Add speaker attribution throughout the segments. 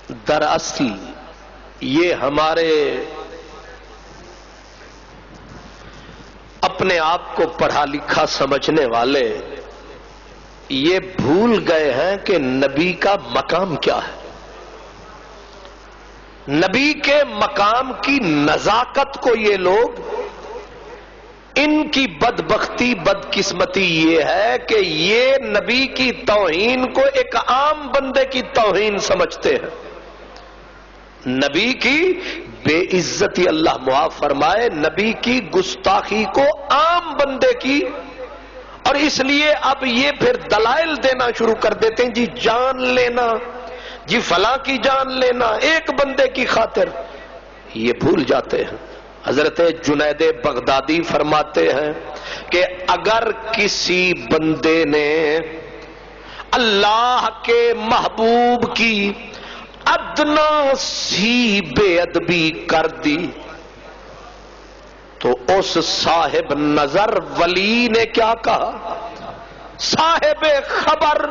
Speaker 1: دراصل یہ ہمارے اپنے آپ کو پڑھا لکھا سمجھنے والے یہ بھول گئے ہیں کہ نبی کا مقام کیا ہے. نبی کے مقام کی نزاکت کو یہ لوگ، ان کی بدبختی بدقسمتی یہ ہے کہ یہ نبی کی توہین کو ایک عام بندے کی توہین سمجھتے ہیں. نبی کی بے عزتی اللہ معاف فرمائے، نبی کی گستاخی کو عام بندے کی، اور اس لیے اب یہ پھر دلائل دینا شروع کر دیتے ہیں، جی جان لینا، جی فلاں کی جان لینا ایک بندے کی خاطر. یہ بھول جاتے ہیں. حضرت جنید بغدادی فرماتے ہیں کہ اگر کسی بندے نے اللہ کے محبوب کی ادنا سی بے ادبی کر دی تو اس صاحب نظر ولی نے کیا کہا؟ صاحب خبر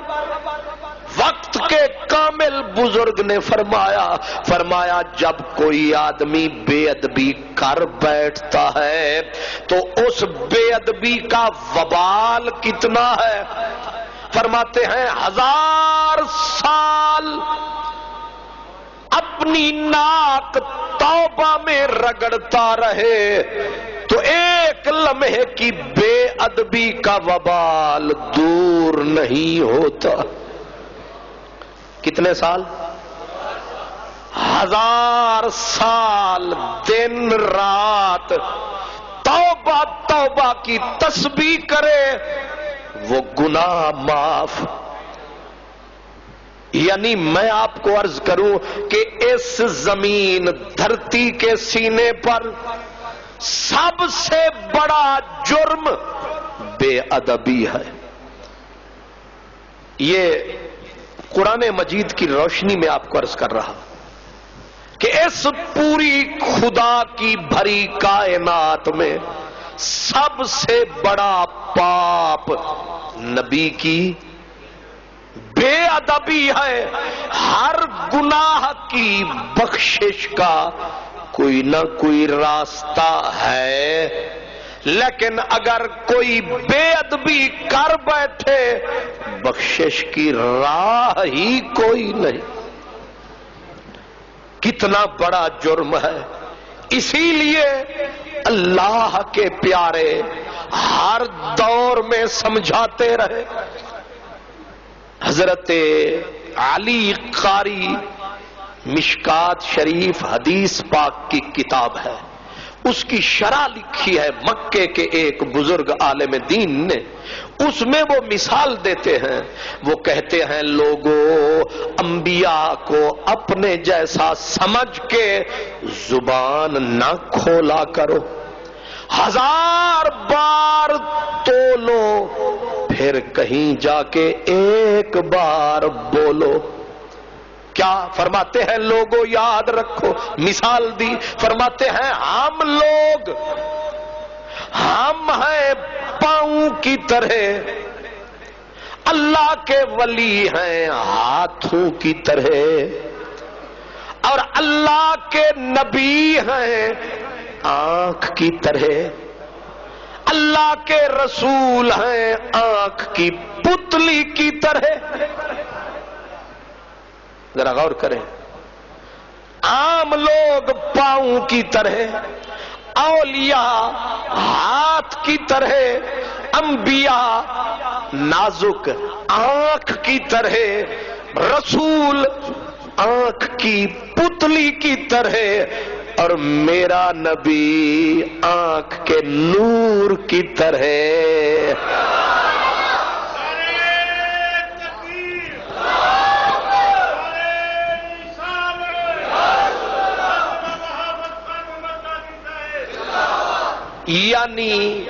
Speaker 1: وقت کے کامل بزرگ نے فرمایا جب کوئی آدمی بے ادبی کر بیٹھتا ہے تو اس بے ادبی کا وبال کتنا ہے. فرماتے ہیں 1000 سال اپنی ناک توبہ میں رگڑتا رہے تو ایک لمحے کی بے ادبی کا وبال دور نہیں ہوتا. کتنے سال؟ 1000 سال دن رات توبہ توبہ کی تسبیح کرے وہ گناہ معاف. یعنی میں آپ کو عرض کروں کہ اس زمین دھرتی کے سینے پر سب سے بڑا جرم بے ادبی ہے. یہ قرآن مجید کی روشنی میں آپ کو عرض کر رہا کہ اس پوری خدا کی بھری کائنات میں سب سے بڑا پاپ نبی کی بے ادبی ہے. ہر گناہ کی بخشش کا کوئی نہ کوئی راستہ ہے، لیکن اگر کوئی بے ادبی کر بیٹھے بخشش کی راہ ہی کوئی نہیں. کتنا بڑا جرم ہے. اسی لیے اللہ کے پیارے ہر دور میں سمجھاتے رہے. حضرت علی قاری مشکات شریف حدیث پاک کی کتاب ہے، اس کی شرح لکھی ہے مکے کے ایک بزرگ عالم دین نے. اس میں وہ مثال دیتے ہیں، وہ کہتے ہیں لوگوں انبیاء کو اپنے جیسا سمجھ کے زبان نہ کھولا کرو. 1000 بار تولو پھر کہیں جا کے ایک بار بولو. کیا فرماتے ہیں لوگوں یاد رکھو، مثال دی، فرماتے ہیں ہم ہیں پاؤں کی طرح، اللہ کے ولی ہیں ہاتھوں کی طرح، اور اللہ کے نبی ہیں آنکھ کی طرح، اللہ کے رسول ہیں آنکھ کی پتلی کی طرح. ذرا غور کریں، عام لوگ پاؤں کی طرح، اولیاء ہاتھ کی طرح، انبیاء نازک آنکھ کی طرح، رسول آنکھ کی پتلی کی طرح، اور میرا نبی آنکھ کے نور کی طرح. یعنی